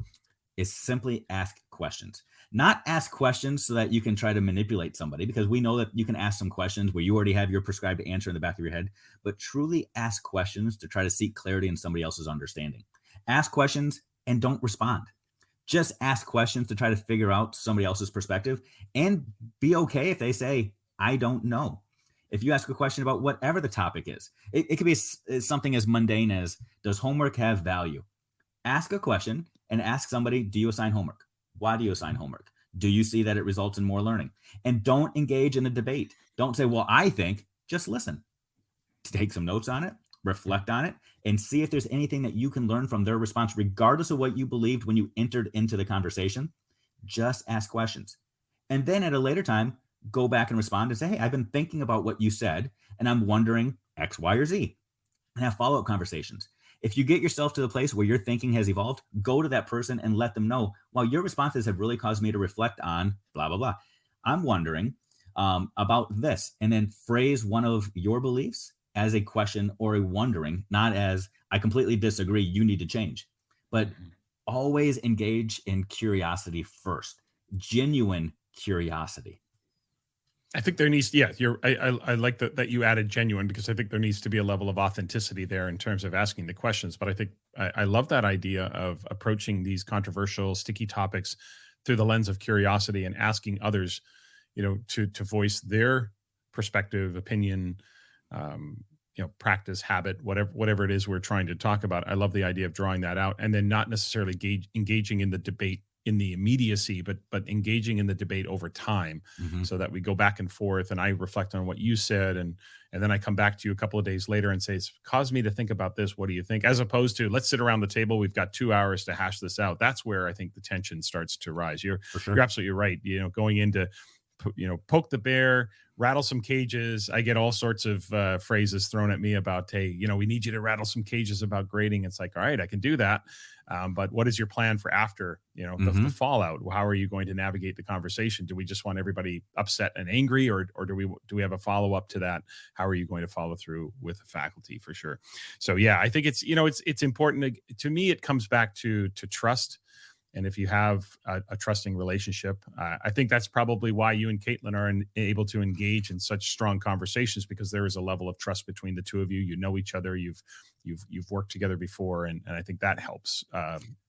is simply ask questions. Not ask questions so that you can try to manipulate somebody, because we know that you can ask some questions where you already have your prescribed answer in the back of your head, but truly ask questions to try to seek clarity in somebody else's understanding. Ask questions and don't respond. Just ask questions to try to figure out somebody else's perspective, and be okay if they say, I don't know. If you ask a question about whatever the topic is, it could be something as mundane as, does homework have value? Ask a question and ask somebody, do you assign homework? Why do you assign homework? Do you see that it results in more learning? And don't engage in the debate. Don't say, well, I think, just listen. Take some notes on it, reflect on it, and see if there's anything that you can learn from their response, regardless of what you believed when you entered into the conversation. Just ask questions. And then at a later time, go back and respond and say, hey, I've been thinking about what you said, and I'm wondering X, Y, or Z, and have follow-up conversations. If you get yourself to the place where your thinking has evolved, go to that person and let them know, well, your responses have really caused me to reflect on blah, blah, blah. I'm wondering about this, and then phrase one of your beliefs as a question or a wondering, not as I completely disagree, you need to change, but always engage in curiosity first, genuine curiosity. I think there needs, I like that you added genuine, because I think there needs to be a level of authenticity there in terms of asking the questions. But I think I love that idea of approaching these controversial, sticky topics through the lens of curiosity and asking others, to voice their perspective, opinion, practice, habit, whatever it is we're trying to talk about. I love the idea of drawing that out, and then not necessarily engaging in the debate in the immediacy, but engaging in the debate over time, so that we go back and forth and I reflect on what you said. And then I come back to you a couple of days later and say, it's caused me to think about this. What do you think? As opposed to, let's sit around the table. We've got 2 hours to hash this out. That's where I think the tension starts to rise. You're absolutely right. Going into, poke the bear, rattle some cages. I get all sorts of phrases thrown at me about, hey, we need you to rattle some cages about grading. It's like, all right, I can do that. But what is your plan for after, the fallout? How are you going to navigate the conversation? Do we just want everybody upset and angry, or do we have a follow up to that? How are you going to follow through with the faculty, for sure? So yeah, I think it's, it's important to me. It comes back to trust. And if you have a trusting relationship, I think that's probably why you and Katelyn are able to engage in such strong conversations, because there is a level of trust between the two of you. You know each other. You've worked together before, and I think that helps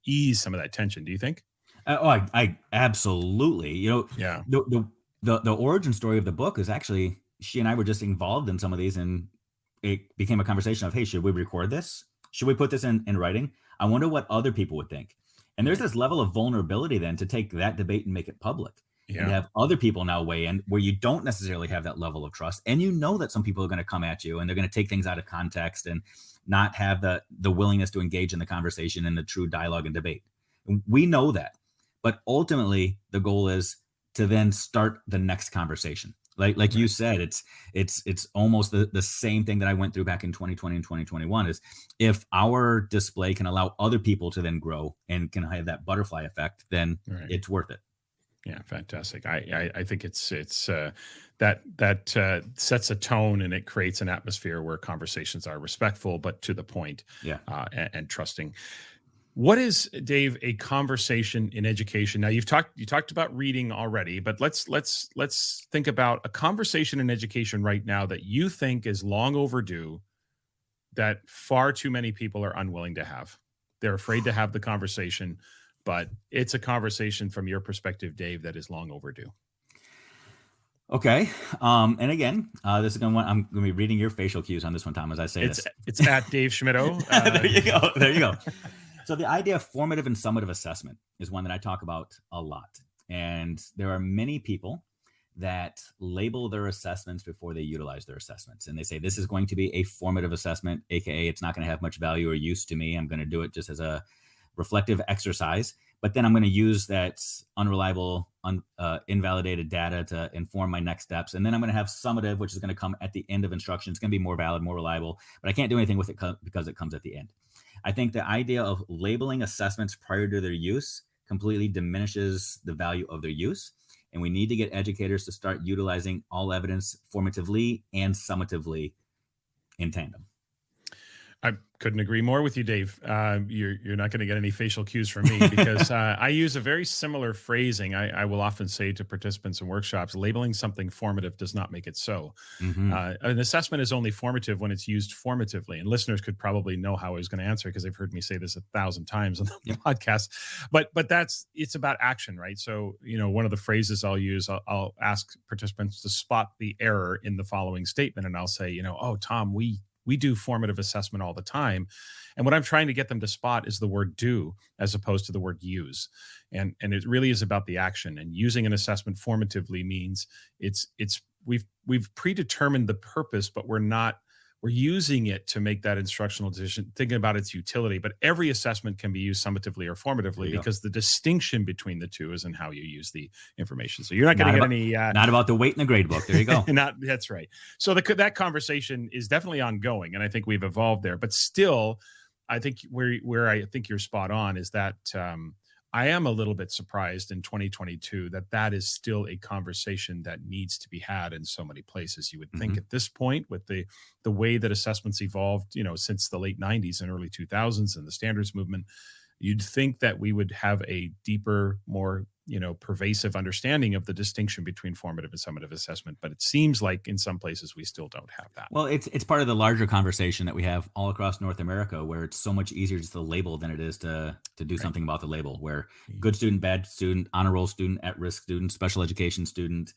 ease some of that tension. Do you think? I absolutely. Yeah. The origin story of the book is actually, she and I were just involved in some of these, and it became a conversation of, hey, should we record this? Should we put this in writing? I wonder what other people would think. And there's this level of vulnerability then to take that debate and make it public. And have other people now weigh in where you don't necessarily have that level of trust. And that some people are going to come at you and they're going to take things out of context and not have the willingness to engage in the conversation and the true dialogue and debate. We know that. But ultimately, the goal is to then start the next conversation. Like you said, it's almost the same thing that I went through back in 2020 and 2021 is, if our display can allow other people to then grow and can have that butterfly effect, then it's worth it. Yeah, fantastic. I think it's that sets a tone, and it creates an atmosphere where conversations are respectful but to the point, and trusting. What is, Dave, a conversation in education? Now you talked about reading already, but let's think about a conversation in education right now that you think is long overdue, that far too many people are unwilling to have. They're afraid to have the conversation, but it's a conversation from your perspective, Dave, that is long overdue. Okay. And again, I'm going to be reading your facial cues on this one, Tom, as I say this. It's at Dave Schmittou. There you go. So the idea of formative and summative assessment is one that I talk about a lot. And there are many people that label their assessments before they utilize their assessments. And they say, this is going to be a formative assessment, AKA it's not going to have much value or use to me. I'm going to do it just as a reflective exercise. But then I'm going to use that unreliable, invalidated data to inform my next steps. And then I'm going to have summative, which is going to come at the end of instruction. It's going to be more valid, more reliable, but I can't do anything with it because it comes at the end. I think the idea of labeling assessments prior to their use completely diminishes the value of their use. And we need to get educators to start utilizing all evidence formatively and summatively in tandem. I couldn't agree more with you, Dave. You're not going to get any facial cues from me, because I use a very similar phrasing. I will often say to participants in workshops, labeling something formative does not make it so. An assessment is only formative when it's used formatively. And listeners could probably know how I was going to answer, because they've heard me say this 1,000 times on the podcast. But it's about action, right? So, one of the phrases I'll use, I'll ask participants to spot the error in the following statement. And I'll say, oh, Tom, we We do formative assessment all the time. And what I'm trying to get them to spot is the word do as opposed to the word use. And it really is about the action. And using an assessment formatively means we've predetermined the purpose, but we're using it to make that instructional decision, thinking about its utility. But every assessment can be used summatively or formatively because the distinction between the two is in how you use the information. So you're not going to get any... not about the weight in the grade book. There you go. That's right. So that conversation is definitely ongoing, and I think we've evolved there. But still, I think where I think you're spot on is that I am a little bit surprised in 2022 that is still a conversation that needs to be had in so many places. You would think at this point, with the way that assessments evolved, since the late 90s and early 2000s and the standards movement, you'd think that we would have a deeper, more pervasive understanding of the distinction between formative and summative assessment. But it seems like in some places we still don't have that. Well, it's part of the larger conversation that we have all across North America, where it's so much easier just to label than it is to do something about the label, where good student, bad student, honor roll student, at-risk student, special education student,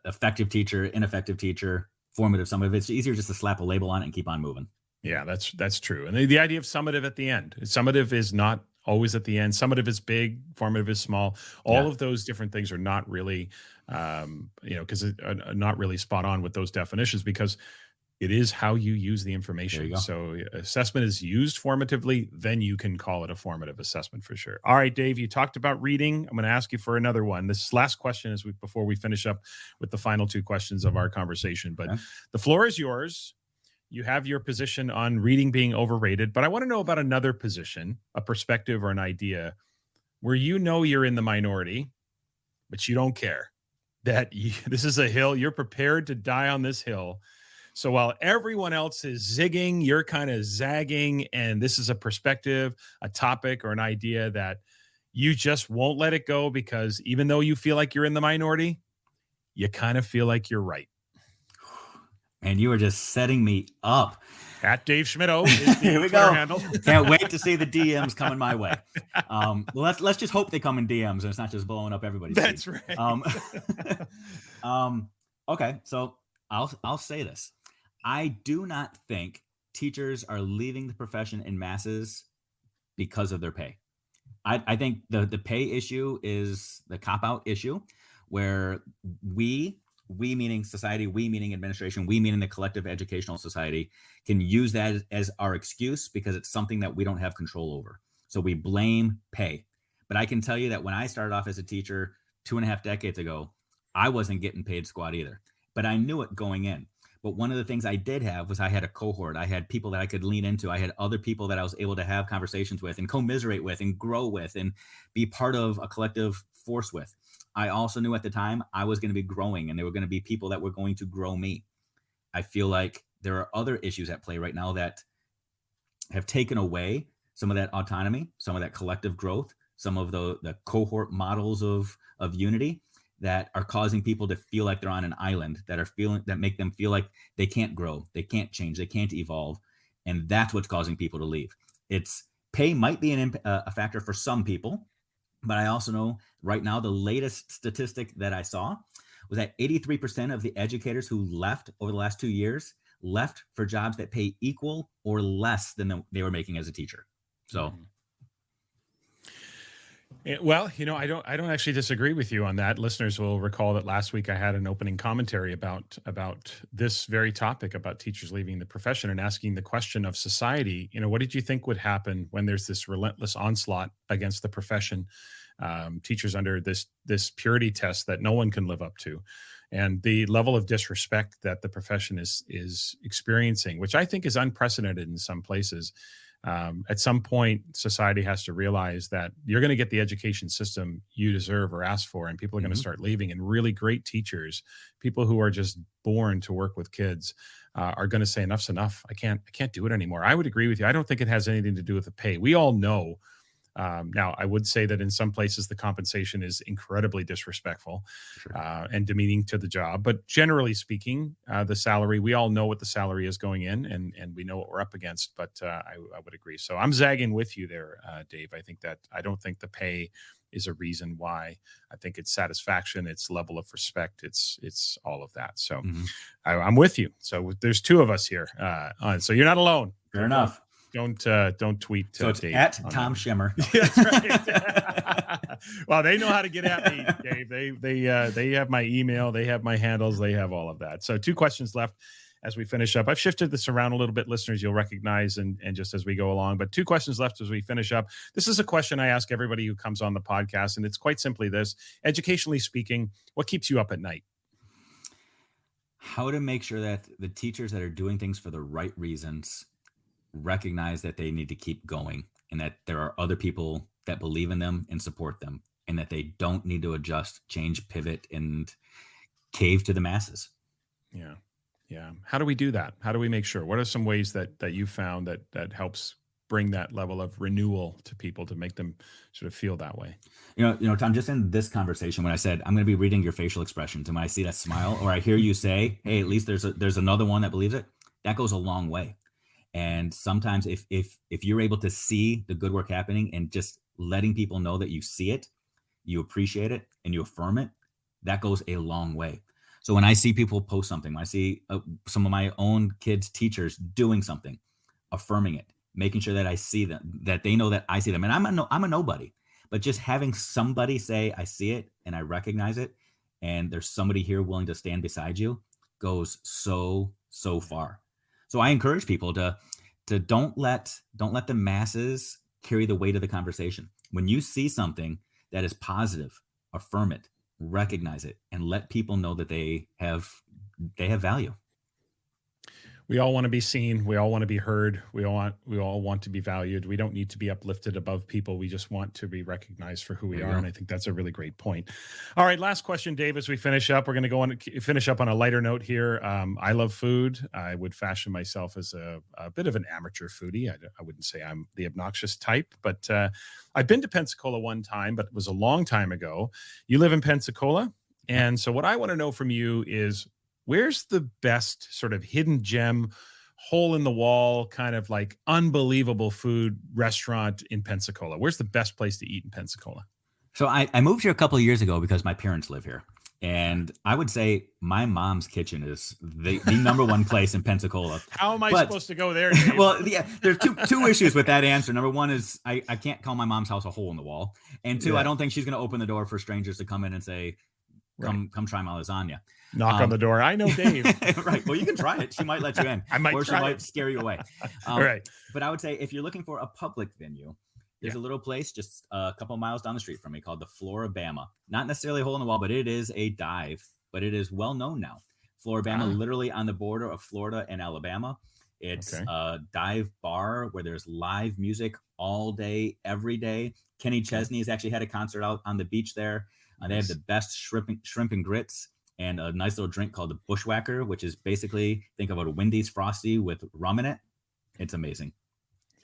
effective teacher, ineffective teacher, formative, summative. It's easier just to slap a label on it and keep on moving. Yeah, that's true. And the idea of summative at the end. Summative is not always at the end. Summative is big, formative is small. All of those different things are not really, because not really spot on with those definitions, because it is how you use the information. So assessment is used formatively, then you can call it a formative assessment for sure. All right, Dave, you talked about reading. I'm going to ask you for another one. This last question is before we finish up with the final two questions of our conversation. But the floor is yours. You have your position on reading being overrated, but I want to know about another position, a perspective or an idea where you're in the minority, but you don't care that this is a hill. You're prepared to die on this hill. So while everyone else is zigging, you're kind of zagging, and this is a perspective, a topic, or an idea that you just won't let it go because even though you feel like you're in the minority, you kind of feel like you're right. And you are just setting me up. At Dave Schmittou is the Here we go. handle. Can't wait to see the DMs coming my way. Well, let's just hope they come in DMs and it's not just blowing up everybody's That's feed. right. Okay, so I'll say this. I do not think teachers are leaving the profession in masses because of their pay. I think the pay issue is the cop-out issue, where we meaning society, we meaning administration, we meaning the collective educational society, can use that as our excuse because it's something that we don't have control over. So we blame pay. But I can tell you that when I started off as a teacher 2.5 decades ago, I wasn't getting paid squat either, but I knew it going in. But one of the things I did have was I had a cohort. I had people that I could lean into. I had other people that I was able to have conversations with and commiserate with and grow with and be part of a collective force with. I also knew at the time I was going to be growing and there were going to be people that were going to grow me. I feel like there are other issues at play right now that have taken away some of that autonomy, some of that collective growth, some of the cohort models of unity that are causing people to feel like they're on an island, that make them feel like they can't grow, they can't change, they can't evolve. And that's what's causing people to leave. It's pay might be a factor for some people, but I also know right now the latest statistic that I saw was that 83% of the educators who left over the last 2 years left for jobs that pay equal or less than they were making as a teacher. So. Well, I don't actually disagree with you on that. Listeners will recall that last week I had an opening commentary about this very topic, about teachers leaving the profession, and asking the question of society, what did you think would happen when there's this relentless onslaught against the profession, teachers under this purity test that no one can live up to, and the level of disrespect that the profession is experiencing, which I think is unprecedented in some places. At some point, society has to realize that you're going to get the education system you deserve or ask for, and people are going to start leaving. And really great teachers, people who are just born to work with kids, are going to say enough's enough. I can't do it anymore. I would agree with you. I don't think it has anything to do with the pay. We all know Now, I would say that in some places the compensation is incredibly disrespectful Sure. and demeaning to the job. But generally speaking, the salary, we all know what the salary is going in, and we know what we're up against. But I would agree. So I'm zagging with you there, Dave. I don't think the pay is a reason why. I think it's satisfaction, it's level of respect, it's all of that. So I'm with you. So there's two of us here. So you're not alone. Fair enough. Don't tweet. So it's Dave at Tom Schimmer. That's right. Well, they know how to get at me, Dave. They have my email, they have my handles, they have all of that. So 2 questions left as we finish up. I've shifted this around a little bit, listeners, you'll recognize, and just as we go along. But 2 questions left as we finish up. This is a question I ask everybody who comes on the podcast, and it's quite simply this: educationally speaking, what keeps you up at night? How to make sure that the teachers that are doing things for the right reasons recognize that they need to keep going, and that there are other people that believe in them and support them, and that they don't need to adjust, change, pivot, and cave to the masses. Yeah. How do we do that? How do we make sure? What are some ways that you found that helps bring that level of renewal to people to make them sort of feel that way? You know, Tom, just in this conversation, when I said, I'm going to be reading your facial expressions, and when I see that smile, or I hear you say, hey, at least there's another one that believes it, that goes a long way. And sometimes if you're able to see the good work happening and just letting people know that you see it, you appreciate it, and you affirm it, that goes a long way. So when I see people post something, when I see some of my own kids' teachers doing something, affirming it, making sure that I see them, that they know that I see them. And I'm a nobody, but just having somebody say, I see it and I recognize it, and there's somebody here willing to stand beside you, goes so far. So I encourage people to don't let the masses carry the weight of the conversation. When you see something that is positive, affirm it, recognize it, and let people know that they have value. We all want to be seen. We all want to be heard. We all want to be valued. We don't need to be uplifted above people. We just want to be recognized for who we are. And I think that's a really great point. All right. Last question, Dave, as we finish up, we're going to go on finish up on a lighter note here. I love food. I would fashion myself as a bit of an amateur foodie. I wouldn't say I'm the obnoxious type, but I've been to Pensacola one time, but it was a long time ago. You live in Pensacola. And so what I want to know from you is, where's the best sort of hidden gem, hole in the wall, kind of like unbelievable food restaurant in Pensacola? Where's the best place to eat in Pensacola? So I moved here a couple of years ago because my parents live here. And I would say my mom's kitchen is the number one place in Pensacola. How am I supposed to go there, Dave? Well, yeah, there's two issues with that answer. Number one is I can't call my mom's house a hole in the wall. And two, I don't think she's going to open the door for strangers to come in and say, come try my lasagna. Knock on the door. I know Dave. Right. Well, you can try it. She might let you in. She might scare you away. Right. But I would say if you're looking for a public venue, there's a little place just a couple miles down the street from me called the Floribama. Not necessarily a hole in the wall, but it is a dive. But it is well known now. Floribama, literally on the border of Florida and Alabama. It's a dive bar where there's live music all day, every day. Kenny Chesney has actually had a concert out on the beach there. They have the best shrimp and grits, and a nice little drink called the Bushwhacker, which is basically, think about a Wendy's Frosty with rum in it. It's amazing.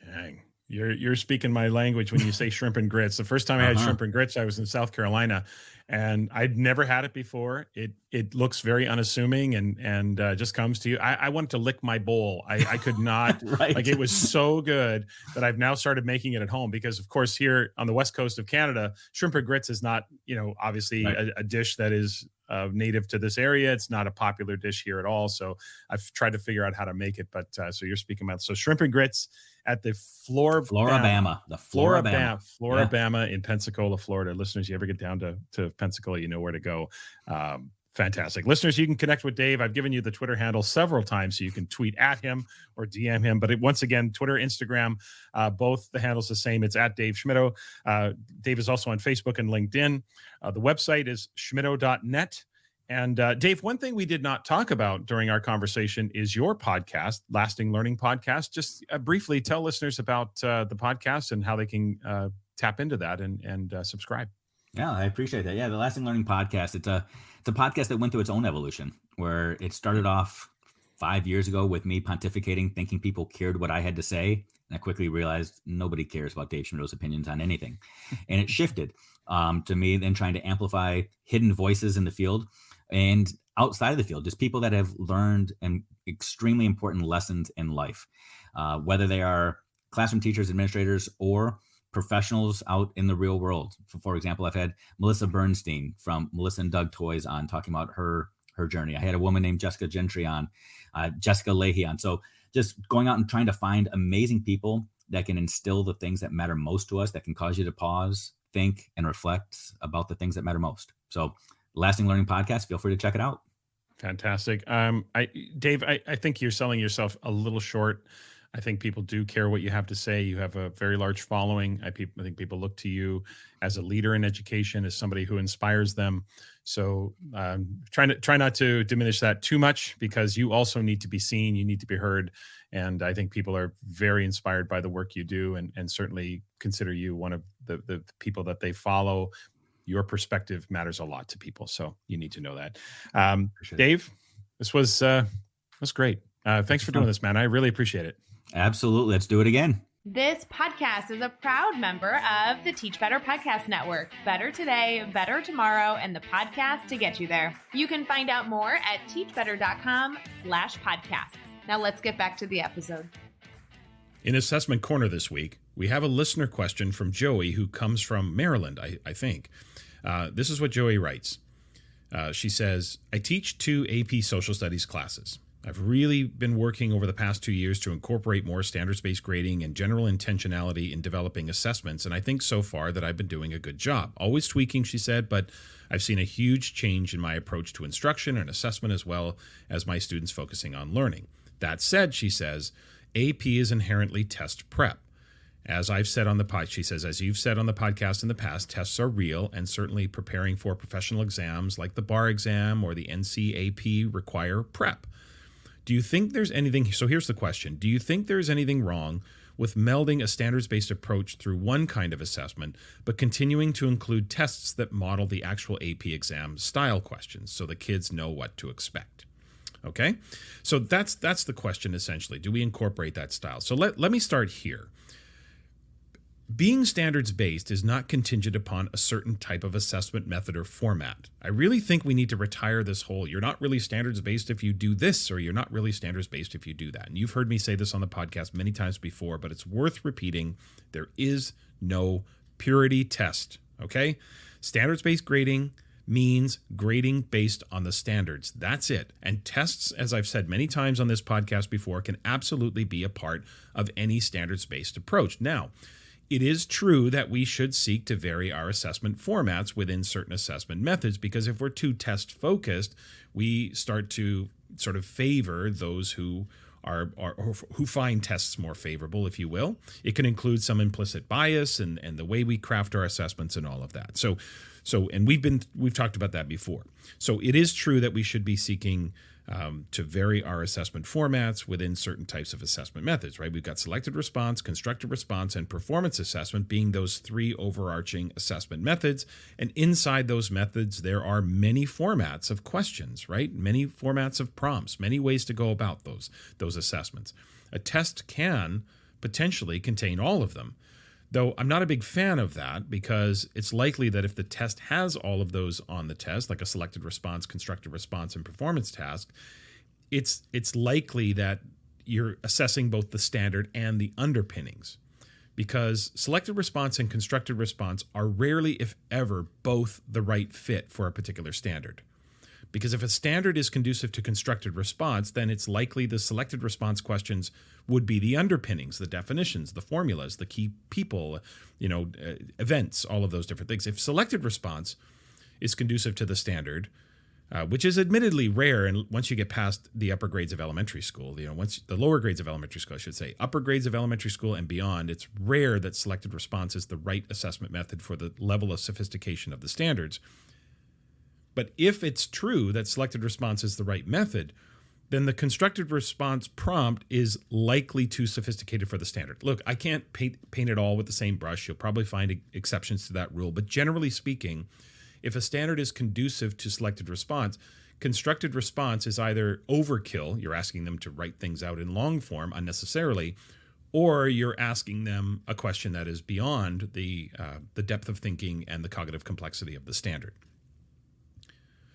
Dang. You're speaking my language when you say shrimp and grits. The first time I had shrimp and grits, I was in South Carolina, and I'd never had it before. It looks very unassuming and just comes to you. I wanted to lick my bowl. I could not. Right. Like, it was so good that I've now started making it at home, because of course here on the west coast of Canada, shrimp and grits is not, obviously a dish that is native to this area. It's not a popular dish here at all. So I've tried to figure out how to make it. But so you're speaking about shrimp and grits at the Floribama. The Floribama in Pensacola, Florida. Listeners, you ever get down to Pensacola, you know where to go. Fantastic. Listeners, you can connect with Dave. I've given you the Twitter handle several times, so you can tweet at him or DM him. But once again, Twitter, Instagram, both the handles the same. It's at Dave Schmittou. Dave is also on Facebook and LinkedIn. The website is schmittou.net. And Dave, one thing we did not talk about during our conversation is your podcast, Lasting Learning Podcast. Just briefly tell listeners about the podcast and how they can tap into that and subscribe. Yeah, I appreciate that. Yeah, the Lasting Learning Podcast, it's a podcast that went through its own evolution, where it started off 5 years ago with me pontificating, thinking people cared what I had to say. And I quickly realized nobody cares about Dave Schmittou's opinions on anything. And it shifted to me then trying to amplify hidden voices in the field and outside of the field, just people that have learned and extremely important lessons in life, whether they are classroom teachers, administrators, or professionals out in the real world. For example, I've had Melissa Bernstein from Melissa and Doug Toys on talking about her journey. I had a woman named Jessica Gentry on, Jessica Leahy on. So just going out and trying to find amazing people that can instill the things that matter most to us, that can cause you to pause, think, and reflect about the things that matter most. So Lasting Learning Podcast, feel free to check it out. Fantastic. Dave, I think you're selling yourself a little short. I think people do care what you have to say. You have a very large following. I think people look to you as a leader in education, as somebody who inspires them. So try not to diminish that too much, because you also need to be seen. You need to be heard. And I think people are very inspired by the work you do, and certainly consider you one of the people that they follow. Your perspective matters a lot to people. So you need to know that. Dave, this was great. Thanks for doing this, man. I really appreciate it. Absolutely. Let's do it again. This podcast is a proud member of the Teach Better Podcast Network. Better today, better tomorrow, and the podcast to get you there. You can find out more at teachbetter.com/podcast. Now let's get back to the episode. In Assessment Corner this week, we have a listener question from Joey, who comes from Maryland, I think. This is what Joey writes. She says, I teach 2 AP Social Studies classes. I've really been working over the past 2 years to incorporate more standards-based grading and general intentionality in developing assessments, and I think so far that I've been doing a good job. Always tweaking, she said, but I've seen a huge change in my approach to instruction and assessment, as well as my students focusing on learning. That said, she says, AP is inherently test prep. As I've said on the pod, she says, as you've said on the podcast in the past, tests are real, and certainly preparing for professional exams like the bar exam or the NCAP require prep. Do you think there's anything, so here's the question, do you think there's anything wrong with melding a standards-based approach through one kind of assessment, but continuing to include tests that model the actual AP exam style questions so the kids know what to expect? Okay, so that's the question essentially. Do we incorporate that style? So let me start here. Being standards-based is not contingent upon a certain type of assessment method or format. I really think we need to retire this whole, you're not really standards-based if you do this, or you're not really standards-based if you do that. And you've heard me say this on the podcast many times before, but it's worth repeating. There is no purity test, okay? Standards-based grading means grading based on the standards. That's it. And tests, as I've said many times on this podcast before, can absolutely be a part of any standards-based approach. Now, it is true that we should seek to vary our assessment formats within certain assessment methods, because if we're too test focused, we start to sort of favor those who who find tests more favorable, if you will. It can include some implicit bias and the way we craft our assessments and all of that. So and we've talked about that before. So it is true that we should be seeking to vary our assessment formats within certain types of assessment methods, right? We've got selected response, constructive response, and performance assessment being those 3 overarching assessment methods. And inside those methods, there are many formats of questions, right? Many formats of prompts, many ways to go about those assessments. A test can potentially contain all of them, though I'm not a big fan of that, because it's likely that if the test has all of those on the test, like a selected response, constructive response, and performance task, it's likely that you're assessing both the standard and the underpinnings, because selected response and constructive response are rarely, if ever, both the right fit for a particular standard. Because if a standard is conducive to constructed response, then it's likely the selected response questions would be the underpinnings, the definitions, the formulas, the key people, events, all of those different things. If selected response is conducive to the standard, which is admittedly rare, and once you get past the upper grades of elementary school, once the lower grades of elementary school, I should say, upper grades of elementary school and beyond, it's rare that selected response is the right assessment method for the level of sophistication of the standards. But if it's true that selected response is the right method, then the constructed response prompt is likely too sophisticated for the standard. Look, I can't paint it all with the same brush. You'll probably find exceptions to that rule. But generally speaking, if a standard is conducive to selected response, constructed response is either overkill, you're asking them to write things out in long form unnecessarily, or you're asking them a question that is beyond the depth of thinking and the cognitive complexity of the standard.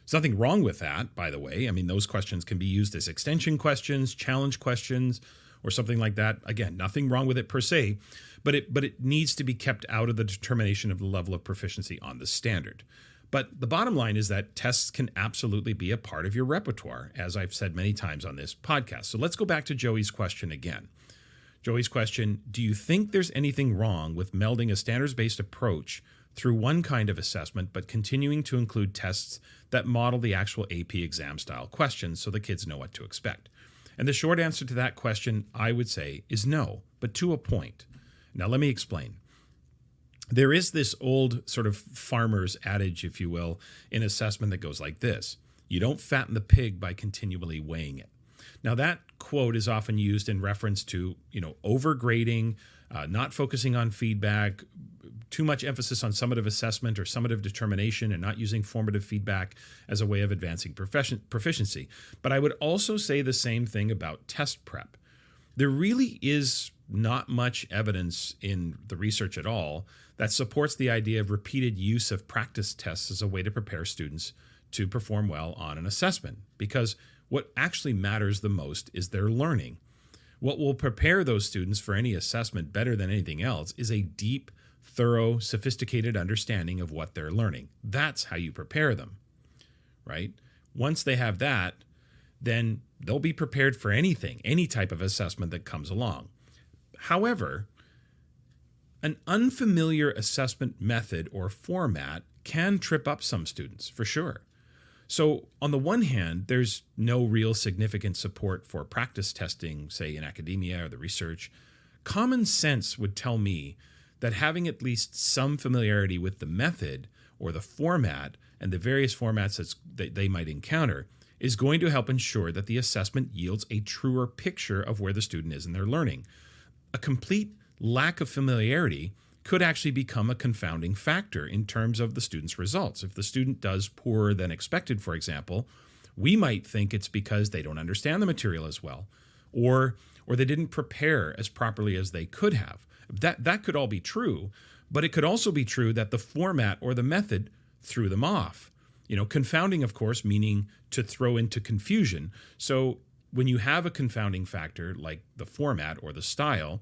There's nothing wrong with that, by the way. I mean, those questions can be used as extension questions, challenge questions, or something like that. Again, nothing wrong with it per se, but it needs to be kept out of the determination of the level of proficiency on the standard. But the bottom line is that tests can absolutely be a part of your repertoire, as I've said many times on this podcast. So let's go back to Joey's question again. Joey's question, do you think there's anything wrong with melding a standards-based approach through one kind of assessment, but continuing to include tests that model the actual AP exam style questions so the kids know what to expect? And the short answer to that question, I would say, is no, but to a point. Now, let me explain. There is this old sort of farmer's adage, if you will, in assessment that goes like this: you don't fatten the pig by continually weighing it. Now, that quote is often used in reference to, overgrading, not focusing on feedback, too much emphasis on summative assessment or summative determination, and not using formative feedback as a way of advancing proficiency. But I would also say the same thing about test prep. There really is not much evidence in the research at all that supports the idea of repeated use of practice tests as a way to prepare students to perform well on an assessment, because what actually matters the most is their learning. What will prepare those students for any assessment better than anything else is a deep, thorough, sophisticated understanding of what they're learning. That's how you prepare them, right? Once they have that, then they'll be prepared for anything, any type of assessment that comes along. However, an unfamiliar assessment method or format can trip up some students, for sure. So on the one hand, there's no real significant support for practice testing, say in academia or the research. Common sense would tell me that having at least some familiarity with the method or the format and the various formats that they might encounter is going to help ensure that the assessment yields a truer picture of where the student is in their learning. A complete lack of familiarity could actually become a confounding factor in terms of the student's results. If the student does poorer than expected, for example, we might think it's because they don't understand the material as well, or they didn't prepare as properly as they could have. That could all be true, but it could also be true that the format or the method threw them off. Confounding, of course, meaning to throw into confusion. So when you have a confounding factor like the format or the style,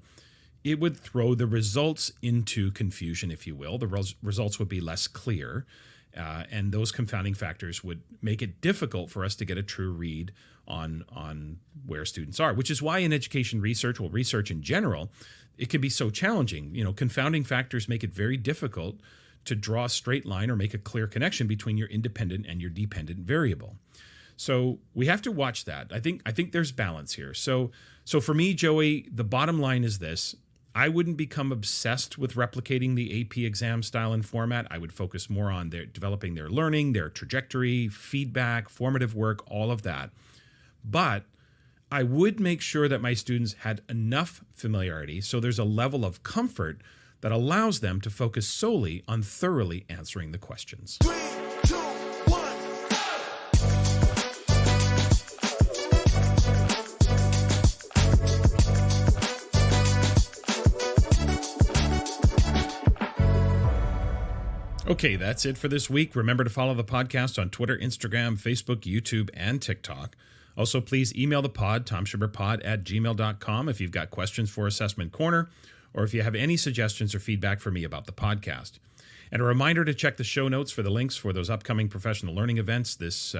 it would throw the results into confusion, if you will. The results would be less clear, and those confounding factors would make it difficult for us to get a true read on where students are, which is why in education research, or research in general, it can be so challenging. Confounding factors make it very difficult to draw a straight line or make a clear connection between your independent and your dependent variable. So we have to watch that. I think there's balance here. So for me, Joey, the bottom line is this: I wouldn't become obsessed with replicating the AP exam style and format. I would focus more on developing their learning, their trajectory, feedback, formative work, all of that. But I would make sure that my students had enough familiarity so there's a level of comfort that allows them to focus solely on thoroughly answering the questions. 3, 2, 1. Okay, that's it for this week. Remember to follow the podcast on Twitter, Instagram, Facebook, YouTube, and TikTok. Also, please email the pod, tomsugarpod@gmail.com, if you've got questions for Assessment Corner, or if you have any suggestions or feedback for me about the podcast. And a reminder to check the show notes for the links for those upcoming professional learning events this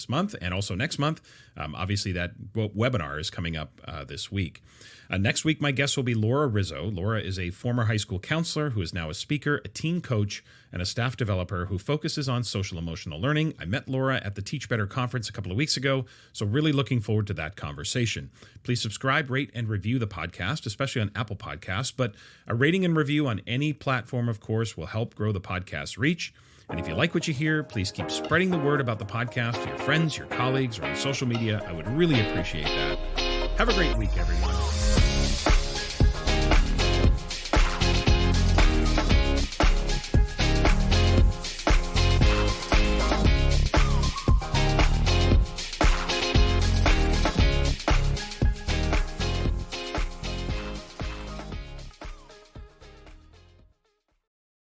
month and also next month. Obviously, that webinar is coming up this week. Next week, my guest will be Laura Rizzo. Laura is a former high school counselor who is now a speaker, a teen coach, and a staff developer who focuses on social-emotional learning. I met Laura at the Teach Better conference a couple of weeks ago, so really looking forward to that conversation. Please subscribe, rate, and review the podcast, especially on Apple Podcasts, but a rating and review on any platform, of course, will help grow the podcast's reach. And if you like what you hear, please keep spreading the word about the podcast to your friends, your colleagues, or on social media. I would really appreciate that. Have a great week, everyone.